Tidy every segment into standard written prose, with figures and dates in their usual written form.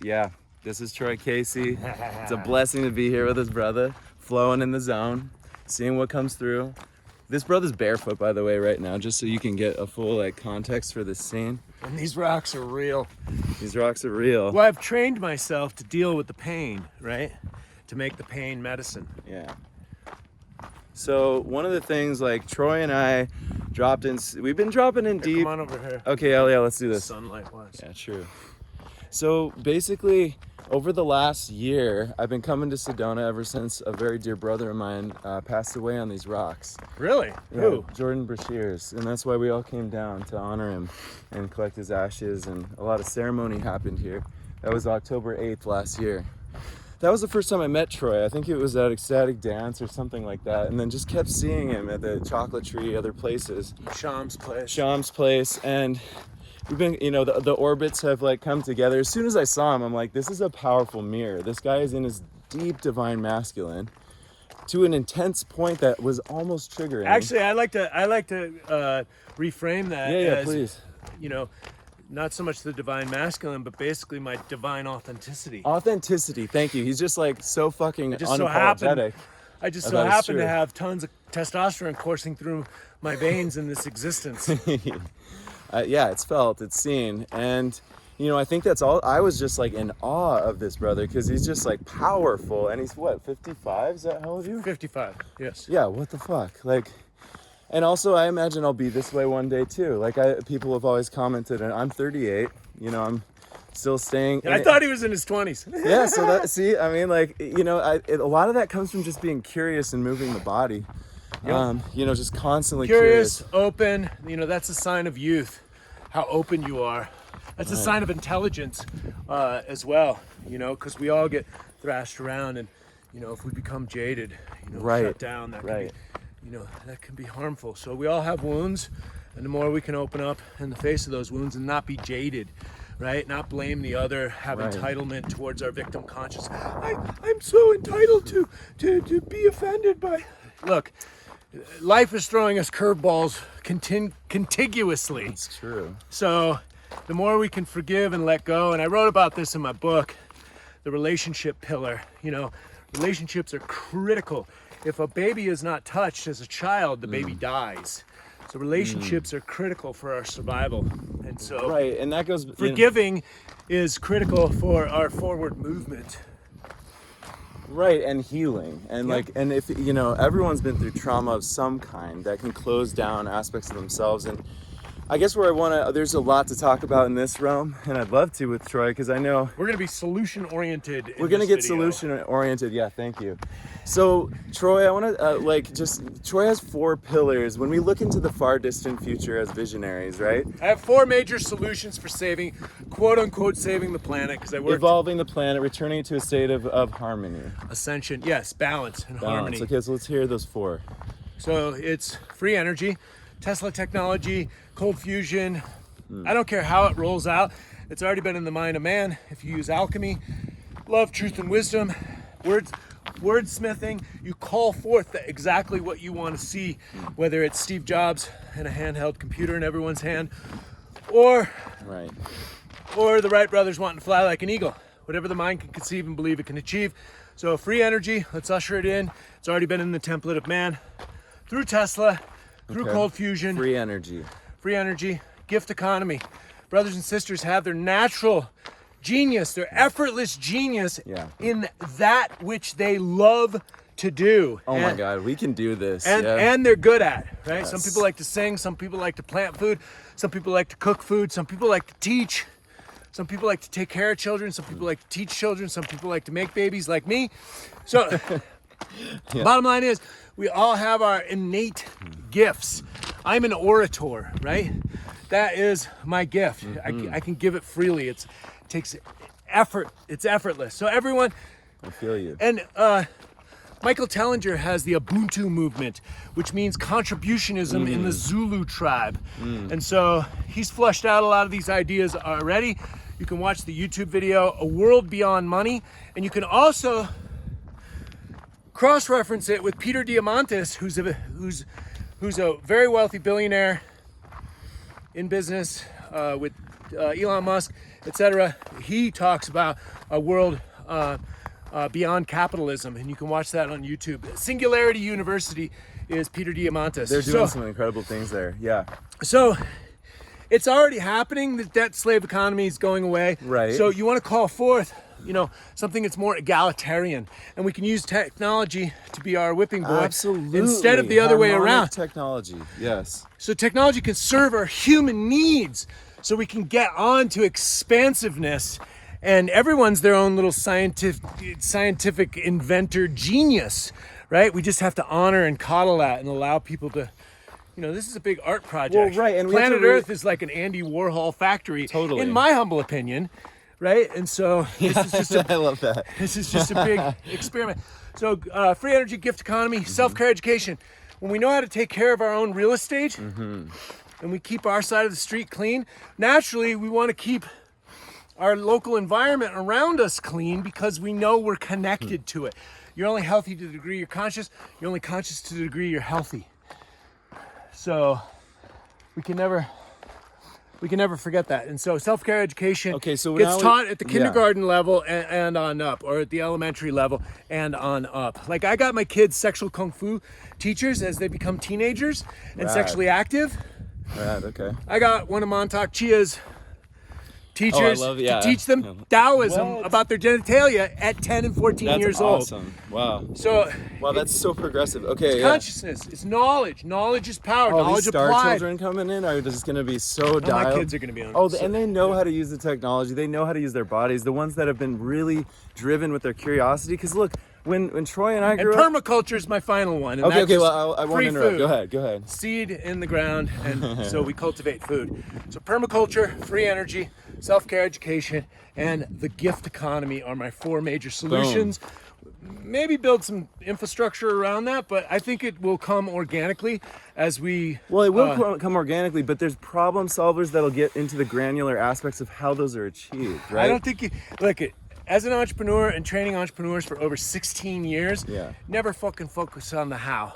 Yeah, this is Troy Casey. It's a blessing to be here with his brother, flowing in the zone, seeing what comes through. This brother's barefoot, by the way, right now, just so you can get a full context for this scene. And these rocks are real. These rocks are real. Well, I've trained myself to deal with the pain, right? To make the pain medicine. Yeah. So one of the things, Troy and I dropped in, we've been dropping in deep. Come on over here. Okay, yeah, let's do this. Sunlight wise. Yeah, true. So basically, over the last year, I've been coming to Sedona ever since a very dear brother of mine passed away on these rocks. Really? Yeah, Who? Jordan Brashears. And that's why we all came down to honor him and collect his ashes, and a lot of ceremony happened here. That was October 8th last year. That was the first time I met Troy. I think it was at Ecstatic Dance or something like that, and then just kept seeing him at the Chocolate Tree, other places. Sham's place, and we've been, the orbits have come together. As soon as I saw him, I'm like, this is a powerful mirror. This guy is in his deep divine masculine to an intense point that was almost triggering. Actually, I like to reframe that. Yeah, please. Not so much the divine masculine, but basically my divine authenticity. Authenticity, thank you. He's just so fucking unapologetic. I just so happen to true. have tons of testosterone coursing through my veins in this existence. Yeah, it's felt, it's seen, and I think that's all. I was just in awe of this brother because he's just powerful, and he's what, 55? Is that how old are you? 55, yes. Yeah, what the fuck? And also I imagine I'll be this way one day too. People have always commented, and I'm 38. I'm still staying. I thought he was in his 20s. Yeah, so that, see, I mean, a lot of that comes from just being curious and moving the body. Yep. Just constantly curious, open. That's a sign of youth, how open you are. That's a sign of intelligence as well, because we all get thrashed around, and if we become jaded, shut down, that can be, that can be harmful. So we all have wounds, and the more we can open up in the face of those wounds and not be jaded, right? Not blame the other, have entitlement towards our victim conscious. I'm so entitled to be offended by. Look, life is throwing us curveballs contiguously. That's true. So the more we can forgive and let go, and I wrote about this in my book, The Relationship Pillar. Relationships are critical. If a baby is not touched as a child, the baby dies. So relationships are critical for our survival. And so and that goes forgiving is critical for our forward movement. Right, and healing, and and if everyone's been through trauma of some kind that can close down aspects of themselves, and I guess there's a lot to talk about in this realm, and I'd love to with Troy, because I know we're going to be solution oriented. We're going to get solution oriented. Yeah, thank you. So Troy, I want to Troy has 4 pillars. When we look into the far distant future as visionaries, right? I have 4 major solutions for saving, quote unquote, saving the planet, because I work evolving the planet, returning it to a state of harmony. Ascension, yes, balance and harmony. Okay, so let's hear those 4. So it's free energy, Tesla technology, cold fusion. I don't care how it rolls out. It's already been in the mind of man. If you use alchemy, love, truth, and wisdom, wordsmithing, you call forth exactly what you want to see, whether it's Steve Jobs and a handheld computer in everyone's hand, or the Wright brothers wanting to fly like an eagle. Whatever the mind can conceive and believe it can achieve. So free energy, let's usher it in. It's already been in the template of man. Through Tesla, through cold fusion. Free energy, gift economy. Brothers and sisters have their natural genius, their effortless genius in that which they love to do. Oh my God, we can do this. And they're good at, right? Yes. Some people like to sing, some people like to plant food, some people like to cook food, some people like to teach, some people like to take care of children, some people like to teach children, some people like to make babies like me. So bottom line is, we all have our innate gifts. I'm an orator, right? That is my gift. I can give it freely. It takes effort. It's effortless. So everyone, I feel you. And Michael Tellinger has the Ubuntu movement, which means contributionism in the Zulu tribe. And so he's flushed out a lot of these ideas already. You can watch the YouTube video, A World Beyond Money. And you can also cross-reference it with Peter Diamandis, who's a very wealthy billionaire in business with Elon Musk, etc. He talks about a world beyond capitalism, and you can watch that on YouTube. Singularity University is Peter Diamandis. They're doing some incredible things there. Yeah. So it's already happening. The debt slave economy is going away. Right. So you want to call forth, something that's more egalitarian, and we can use technology to be our whipping boy. Absolutely. Instead of the other way around. Technology. Yes. So technology can serve our human needs, so we can get on to expansiveness, and everyone's their own little scientific inventor genius, right? We just have to honor and coddle that and allow people to, this is a big art project. Well, right, and Planet Earth is like an Andy Warhol factory, totally, in my humble opinion, right? And so this is just I love that. This is just a big experiment. So free energy, gift economy, self-care education. When we know how to take care of our own real estate, and we keep our side of the street clean, naturally we want to keep our local environment around us clean, because we know we're connected to it. You're only healthy to the degree you're conscious. You're only conscious to the degree you're healthy. So we can never forget that. And so self-care education gets taught at the kindergarten level and on up, or at the elementary level and on up. Like, I got my kids sexual kung fu teachers as they become teenagers and sexually active. Right, okay. I got one of Montauk Chia's teachers to teach them Taoism about their genitalia at 10 and 14 years old. That's awesome. Wow. So, that's so progressive. Okay, it's consciousness. It's knowledge. Knowledge is power. All knowledge these star applied. children coming in are just going to be so dialed. My kids are going to be on. And they know how to use the technology. They know how to use their bodies. The ones that have been really driven with their curiosity. Because look, when Troy and I grew up, permaculture is my final one. And okay. Well, I won't interrupt. Go ahead. Seed in the ground, and so we cultivate food. So permaculture, free energy, self-care education, and the gift economy are my 4 major solutions. Boom. Maybe build some infrastructure around that, but I think it will come organically as we... Well, it will come organically, but there's problem solvers that'll get into the granular aspects of how those are achieved, right? I don't think as an entrepreneur and training entrepreneurs for over 16 years, never fucking focus on the how.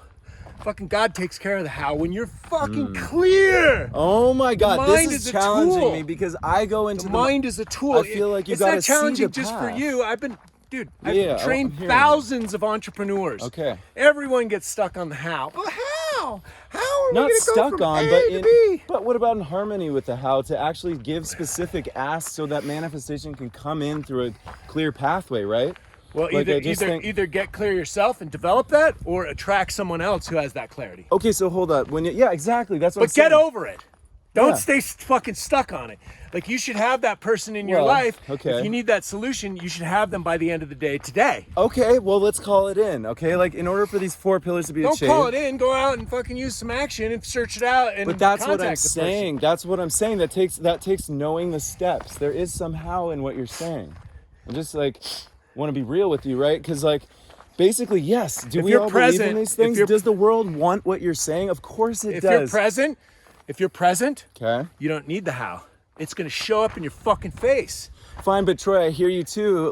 Fucking God takes care of the how when you're fucking clear. Oh my God, this is challenging me, because I go into the mind is a tool. I feel like you got to see the path. It's not challenging just for you. I've trained thousands of entrepreneurs. Okay. Everyone gets stuck on the how. Well, how? How are we not going to stuck go from on, A but to B? But what about in harmony with the how, to actually give specific asks so that manifestation can come in through a clear pathway, right? Well, either get clear yourself and develop that, or attract someone else who has that clarity. Okay, so hold up. Exactly. That's what I'm saying. But get over it. Don't stay fucking stuck on it. Like, you should have that person in your life. Okay. If you need that solution, you should have them by the end of the day today. Okay, well, let's call it in. Okay, like, in order for these 4 pillars to be achieved. Don't call it in. Go out and fucking use some action and search it out. But that's what I'm saying. That's what I'm saying. That takes knowing the steps. There is somehow in what you're saying. I'm just want to be real with you, right? Because basically, yes. Do we all believe in these things? Does the world want what you're saying? Of course it does. If you're present, okay, you don't need the how. It's going to show up in your fucking face. Fine, but Troy, I hear you too.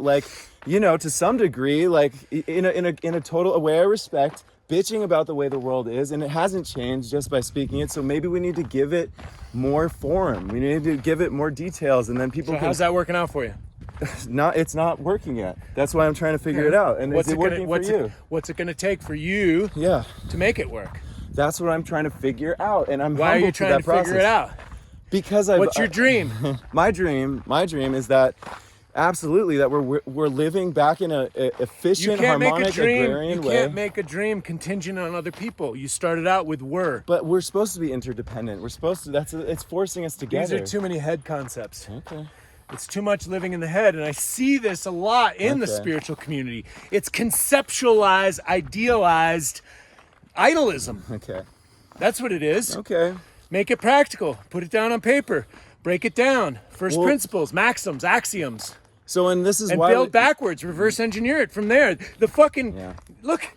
To some degree, in a total way I respect, bitching about the way the world is, and it hasn't changed just by speaking it. So maybe we need to give it more form. We need to give it more details, and then people. So how's that working out for you? It's not working yet. That's why I'm trying to figure it out. And is it working for you? What's it going to take for you? To make it work? That's what I'm trying to figure out, and I'm Why are you trying to figure it out? Because what's your dream? My dream is that absolutely that we're living back in a efficient, harmonic, agrarian way. You can't make a dream contingent on other people. You started out with were. But we're supposed to be interdependent. We're supposed to. It's forcing us together. These are too many head concepts. Okay. It's too much living in the head, and I see this a lot in the spiritual community. It's conceptualized, idealized idolism. Okay. That's what it is. Okay. Make it practical. Put it down on paper. Break it down. First principles, maxims, axioms. So, and this is why build backwards, reverse engineer it from there. Look,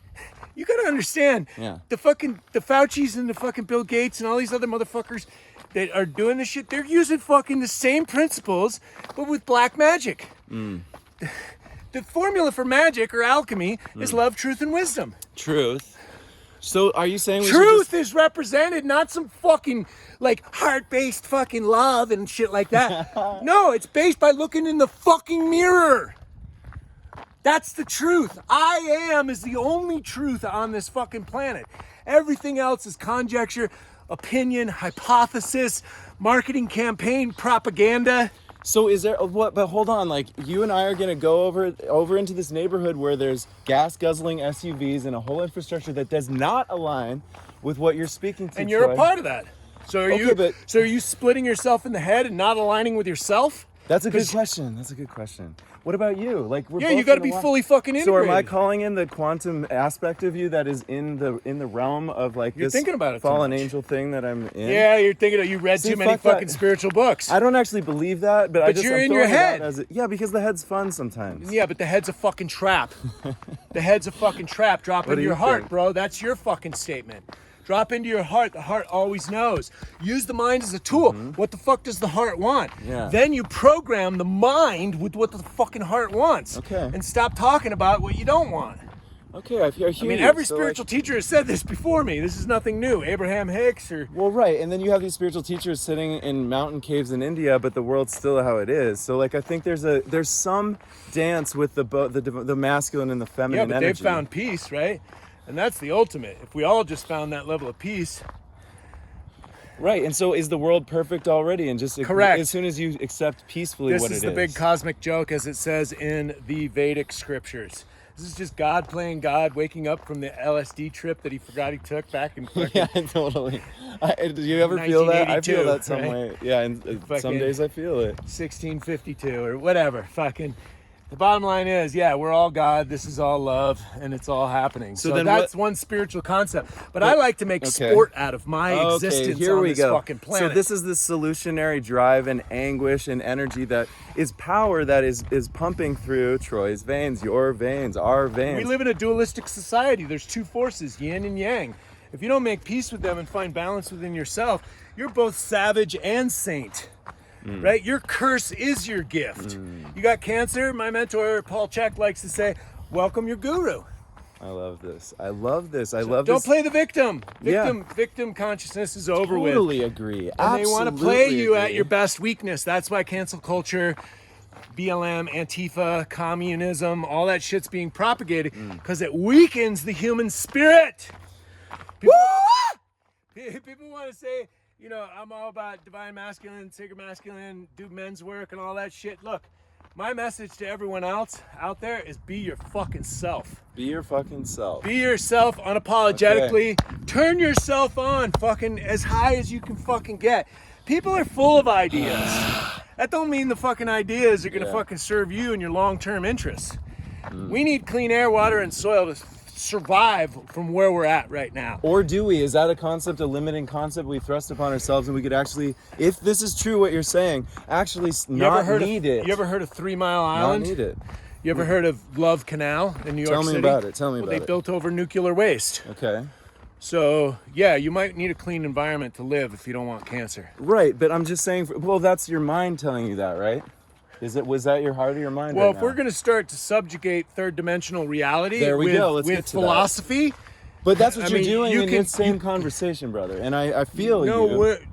you gotta understand. Yeah. The Faucis and the fucking Bill Gates and all these other motherfuckers, that are doing this shit, they're using fucking the same principles, but with black magic. The formula for magic or alchemy is love, truth, and wisdom. Truth. So are you saying Truth is represented, not some fucking like heart-based fucking love and shit like that. No, it's based by looking in the fucking mirror. That's the truth. I am is the only truth on this fucking planet. Everything else is conjecture, opinion, hypothesis, marketing campaign, propaganda. So is there what? But hold on, like you and I are gonna go over into this neighborhood where there's gas guzzling SUVs and a whole infrastructure that does not align with what you're speaking to. And you're Troy. a part of that. So are you splitting yourself in the head and not aligning with yourself? That's a good question. That's a good question. What about you? Like we're both you got to be fully fucking integrated. So am I calling in the quantum aspect of you that is in the realm of like you're this thinking about it fallen angel thing that I'm in? Yeah, you're thinking you read too many fucking spiritual books. I don't actually believe that, but you're in your head. Yeah, because the head's fun sometimes. Yeah, but the head's a fucking trap. The head's a fucking trap. Drop into your heart, bro. That's your fucking statement. Drop into your heart. The heart always knows. Use the mind as a tool. What the fuck does the heart want? Yeah. Then you program the mind with what the fucking heart wants. Okay. And stop talking about what you don't want. Okay, I hear you. Every spiritual teacher has said this before me. This is nothing new. Abraham Hicks or... Well, right. And then you have these spiritual teachers sitting in mountain caves in India, but the world's still how it is. So, like, I think there's some dance with the masculine and the feminine energy. Yeah, but they've found peace, right? And that's the ultimate. If we all just found that level of peace. Right, and so is the world perfect already? And just correct. As soon as you accept peacefully what it is. This is the big cosmic joke, as it says in the Vedic scriptures. This is just God playing God, waking up from the LSD trip that he forgot he took back in fucking... Yeah, totally. Do you ever feel that? I feel that some way. Yeah, and some days I feel it. 1652 or whatever. Fucking... The bottom line is, yeah, we're all God, this is all love, and it's all happening. So that's one spiritual concept. But I like to make sport out of my existence on this fucking planet. So this is the solutionary drive and anguish and energy that is power that is pumping through Troy's veins, your veins, our veins. We live in a dualistic society. There's two forces, yin and yang. If you don't make peace with them and find balance within yourself, you're both savage and saint. Right? Your curse is your gift. You got cancer? My mentor, Paul Chek, likes to say, welcome your guru. I love this. I love this. Don't play the victim. Victim consciousness is over with. Totally agree. And they want to play you at your best weakness. That's why cancel culture, BLM, Antifa, communism, all that shit's being propagated because it weakens the human spirit. People want to say, you know, I'm all about divine masculine, sacred masculine, do men's work and all that shit. Look, my message to everyone else out there is be your fucking self. Be your fucking self. Be yourself unapologetically. Okay. Turn yourself on fucking as high as you can fucking get. People are full of ideas. That don't mean the fucking ideas are gonna fucking serve you and your long-term interests. We need clean air, water, and soil to survive from where we're at right now. Or do we? Is that a concept, a limiting concept we thrust upon ourselves, and we could actually, if this is true what you're saying, actually not need it? You ever heard of 3 Mile Island? Not need it. You ever heard of Love Canal in New York City? Tell me about it. Tell me about it. They built over nuclear waste. Okay. So, yeah, you might need a clean environment to live if you don't want cancer. Right, but I'm just saying, well, that's your mind telling you that, right? Was that your heart or your mind? Well, if we're going to start to subjugate third dimensional reality there we go. Let's with get to philosophy. But that's what you're doing in this same conversation, brother. And I feel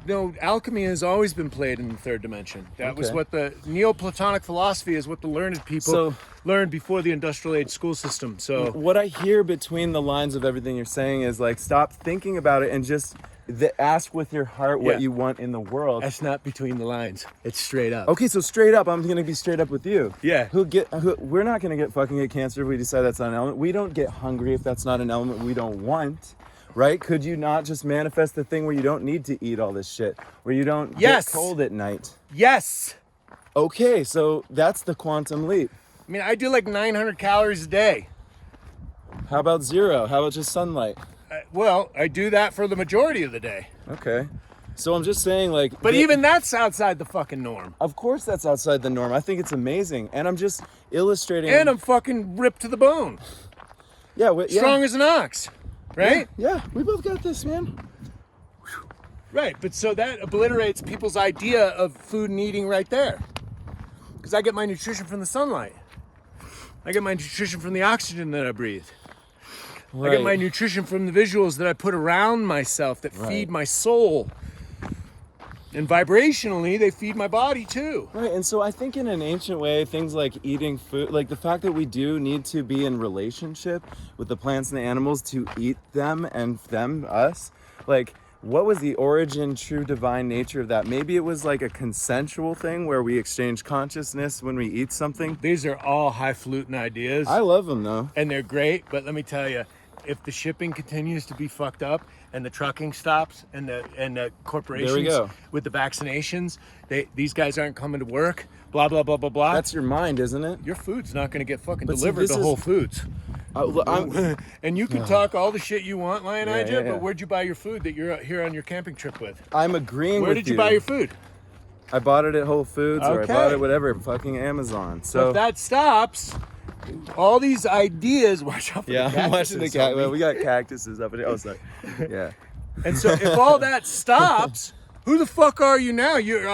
No, alchemy has always been played in the third dimension. That was what the Neoplatonic philosophy is, what the learned people learned before the industrial age school system. So what I hear between the lines of everything you're saying is like, stop thinking about it and just ask with your heart what you want in the world. That's not between the lines. It's straight up. Okay, so straight up, I'm going to be straight up with you. Yeah. We're not going to get cancer if we decide that's not an element. We don't get hungry if that's not an element we don't want. Right? Could you not just manifest the thing where you don't need to eat all this shit? Where you don't get cold at night? Yes. Okay, so that's the quantum leap. I mean, I do like 900 calories a day. How about 0? How about just sunlight? Well, I do that for the majority of the day. Okay. So I'm just saying, like... But even that's outside the fucking norm. Of course that's outside the norm. I think it's amazing. And I'm just illustrating... And I'm fucking ripped to the bone. Yeah. Strong as an ox. Right? Yeah, we both got this, man. Right, but so that obliterates people's idea of food and eating right there. Because I get my nutrition from the sunlight. I get my nutrition from the oxygen that I breathe. Right. I get my nutrition from the visuals that I put around myself that feed my soul. And vibrationally, they feed my body too. Right, and so I think in an ancient way, things like eating food, like the fact that we do need to be in relationship with the plants and the animals to eat them and them, us, like, what was the origin, true divine nature of that? Maybe it was like a consensual thing where we exchange consciousness when we eat something. These are all highfalutin ideas. I love them though. And they're great, but let me tell you, if the shipping continues to be fucked up and the trucking stops and the corporations with the vaccinations, these guys aren't coming to work, blah, blah, blah, blah, blah. That's your mind, isn't it? Your food's not going to get fucking But see, delivered to Whole Foods. And you can talk all the shit you want, Lionijah, but where'd you buy your food that you're here on your camping trip with? I'm agreeing with you. Where did you buy your food? I bought it at Whole Foods or I bought it whatever, fucking Amazon. So if that stops, all these ideas, watch out for the cactuses. I'm watching the cactus. Well, we got cactuses up in here. Oh, sorry. Yeah. And so if all that stops, who the fuck are you now? Your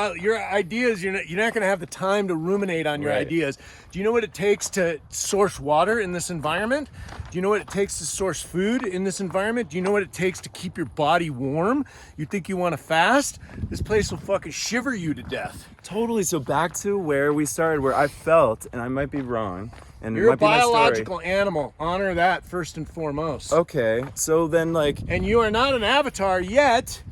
ideas, you're not going to have the time to ruminate on your ideas. Do you know what it takes to source water in this environment? Do you know what it takes to source food in this environment? Do you know what it takes to keep your body warm? You think you want to fast? This place will fucking shiver you to death. Totally. So back to where we started, where I felt, and I might be wrong, and you're it might a be my story. biological animal. Honor that first and foremost. Okay. So then, like, and you are not an avatar yet.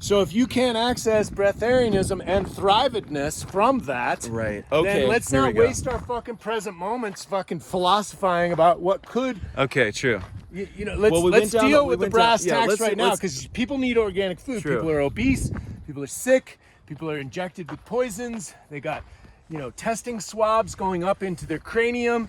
So if you can't access breatharianism and thrivedness from that, right? Okay, then let's not waste our fucking present moments fucking philosophizing about what could. Okay, true. You know, let's deal with the brass tacks right now, because people need organic food. True. People are obese. People are sick. People are injected with poisons. They got, testing swabs going up into their cranium,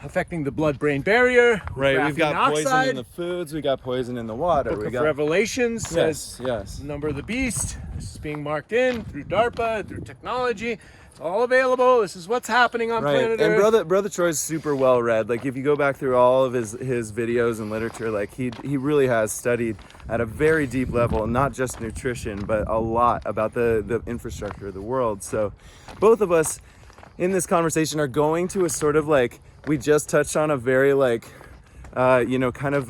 affecting the blood-brain barrier. Right, we've got poison in the foods, we got poison in the water. Book of Revelations says yes. Number of the beast. This is being marked in through DARPA, through technology. It's all available. This is what's happening on planet Earth. And brother Troy's super well read. Like, if you go back through all of his videos and literature, like he really has studied at a very deep level, not just nutrition, but a lot about the infrastructure of the world. So both of us in this conversation are going to a sort of like, we just touched on a very like, kind of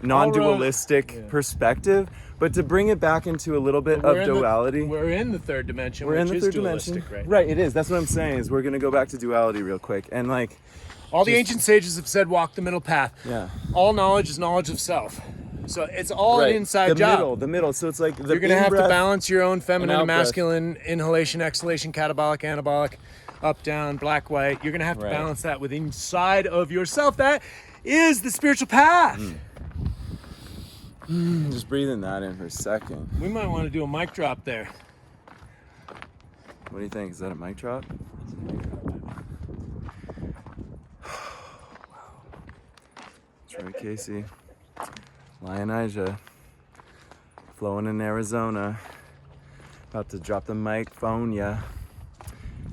non-dualistic perspective, but to bring it back into a little bit of duality. We're in the third dimension, We're in the third dimension. Right, it is. That's what I'm saying, is we're going to go back to duality real quick. And like, all the ancient sages have said, walk the middle path. Yeah. All knowledge is knowledge of self. So it's all an inside job. The middle. So it's like you're going to have to balance your own feminine and masculine, inhalation, exhalation, catabolic, anabolic, up, down, black, white. You're going to have to balance that with inside of yourself. That is the spiritual path. Just breathing that in for a second. We might want to do a mic drop there. What do you think? Is that a mic drop? Troy Casey, Lionijah, flowing in Arizona, about to drop the microphone, yeah.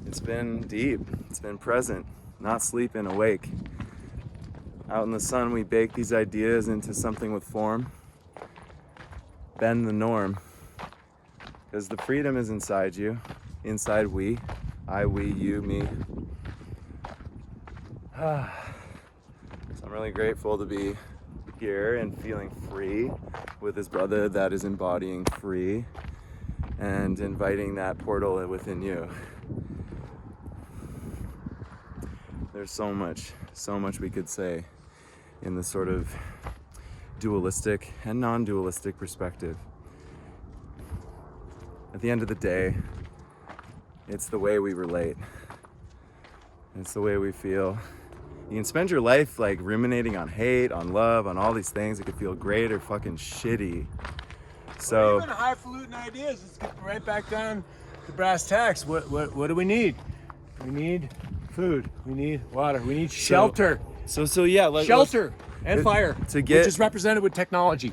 It's been deep, it's been present, not sleeping, awake. Out in the sun, we bake these ideas into something with form, bend the norm, because the freedom is inside you, inside we, I, we, you, me. So I'm really grateful to be here and feeling free with this brother that is embodying free and inviting that portal within you. There's so much we could say in this sort of dualistic and non-dualistic perspective. At the end of the day, it's the way we relate. It's the way we feel. You can spend your life like ruminating on hate, on love, on all these things. It could feel great or fucking shitty. So even highfalutin ideas. Let's get right back down to brass tacks. What do we need? We need food. We need water. We need shelter. So yeah, like shelter and fire, to get, which is represented with technology.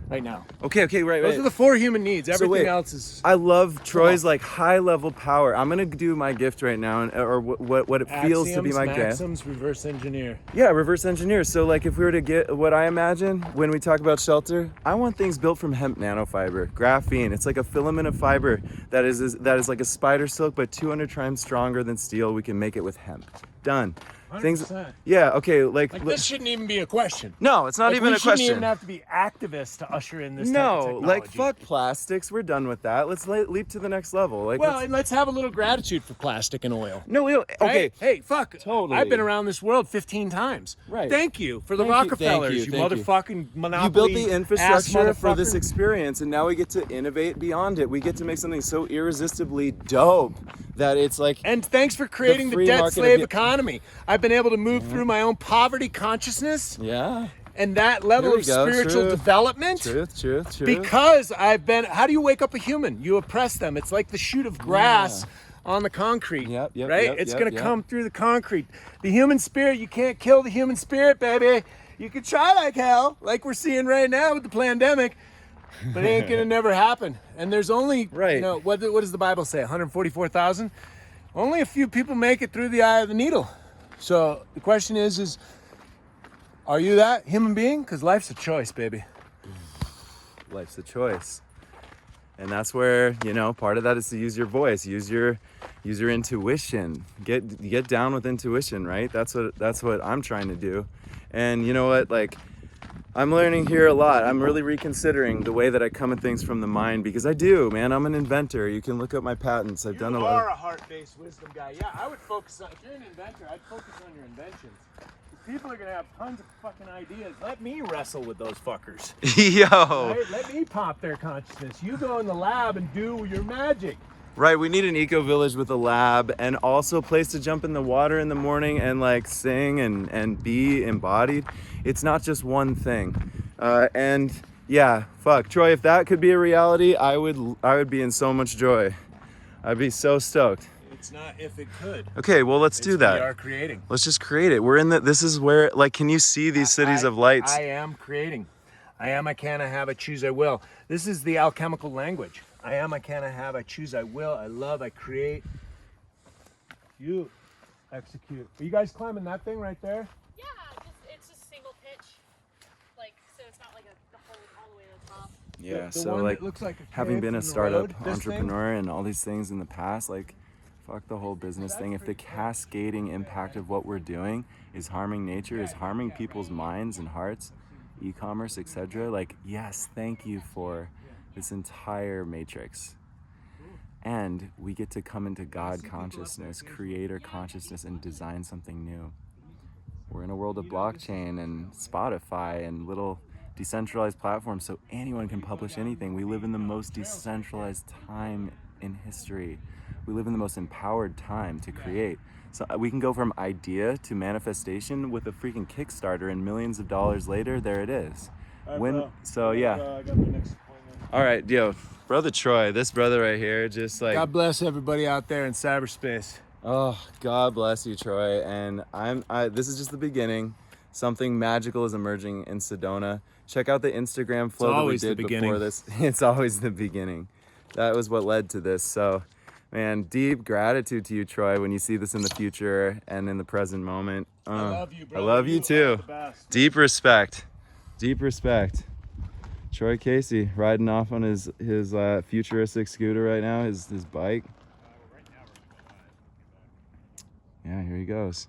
right now. Okay, right. Those are the 4 human needs. Everything wait. else is I love Troy's like high level power. I'm gonna do my gift right now, or what it feels to be my gift. maxims, reverse engineer. Yeah, reverse engineer. So like if we were to get what I imagine when we talk about shelter, I want things built from hemp nanofiber, graphene. It's like a filament of fiber that is like a spider silk, but 200 times stronger than steel. We can make it with hemp. Done. 100%. Yeah. Okay. Like This shouldn't even be a question. no, it's not Like, even a we shouldn't question. even have to be activists to usher in this type of No, technology. like fuck plastics. We're done with that. Let's leap to the next level. Like, Well, and let's have a little gratitude for plastic and oil. no, we don't. Okay. Right? Hey, fuck. Totally. I've been around this world 15 times. Right. Thank you for the Thank you, Rockefellers, thank you, you thank you. motherfucking monopoly. You built the ass infrastructure for this motherfucker. experience, and now we get to innovate beyond it. We get to make something so irresistibly dope that it's like. And thanks for creating the free debt market slave of- economy. I've been able to move through my own poverty consciousness Yeah. and that level There we of go. spiritual Truth. development. Truth. Because I've been. How do you wake up a human? You oppress them. It's like the shoot of grass on the concrete. Yep, right? It's gonna come through the concrete. The human spirit. You can't kill the human spirit, baby. You can try like hell, like we're seeing right now with the pandemic, but it ain't gonna never happen. And there's only Right. You know, what does the Bible say? 144,000. Only a few people make it through the eye of the needle. So the question is are you that human being? Because life's a choice, baby. Life's a choice, and that's where part of that is to use your voice, use your intuition, get down with intuition, right? That's what I'm trying to do. And you know what, like, I'm learning here a lot. I'm really reconsidering the way that I come at things from the mind, because I do, man. I'm an inventor. You can look up my patents. I've done a You lot. are a heart-based wisdom guy. Yeah, I would focus on, if you're an inventor, I'd focus on your inventions. People are gonna have tons of fucking ideas. Let me wrestle with those fuckers. Yo. Right? Let me pop their consciousness. You go in the lab and do your magic. Right, we need an eco village with a lab, and also a place to jump in the water in the morning and like sing and be embodied. It's not just one thing. And yeah, fuck, Troy, if that could be a reality, I would be in so much joy. I'd be so stoked. It's not if it could. Okay, well, let's do that. We are creating. Let's just create it. This is where, like, can you see these cities of lights? I am creating. I am, I can, I have, I choose, I will. This is the alchemical language. I am, I can, I have, I choose, I will, I love, I create. You execute. Are you guys climbing that thing right there? Yeah, it's just single pitch. Like, so it's not like the whole all the way to the top. Yeah, The so one like, that looks like a having cave been a from the startup road, this thing? entrepreneur and all these things in the past, like, fuck the whole business thing. If the cascading impact of what we're doing is harming nature, is harming people's minds and hearts, e-commerce, etc., like, yes, thank you for this entire matrix. And we get to come into God consciousness, creator consciousness, and design something new. We're in a world of blockchain and Spotify and little decentralized platforms, so anyone can publish anything. We live in the most decentralized time in history. We live in the most empowered time to create. So we can go from idea to manifestation with a freaking Kickstarter, and millions of dollars later, there it is. Yeah. Yeah. I got my next appointment. All right, yo, brother Troy, this brother right here, just like, God bless everybody out there in cyberspace. oh, God bless you, Troy. And this is just the beginning. Something magical is emerging in Sedona. Check out the Instagram flow that we always the did beginning. before this. It's always the beginning. That was what led to this. So, man, deep gratitude to you, Troy, when you see this in the future and in the present moment. I love you, I brother. love you are too. the best. Deep respect. Deep respect. Troy Casey riding off on his futuristic scooter right now, his bike. Yeah, here he goes.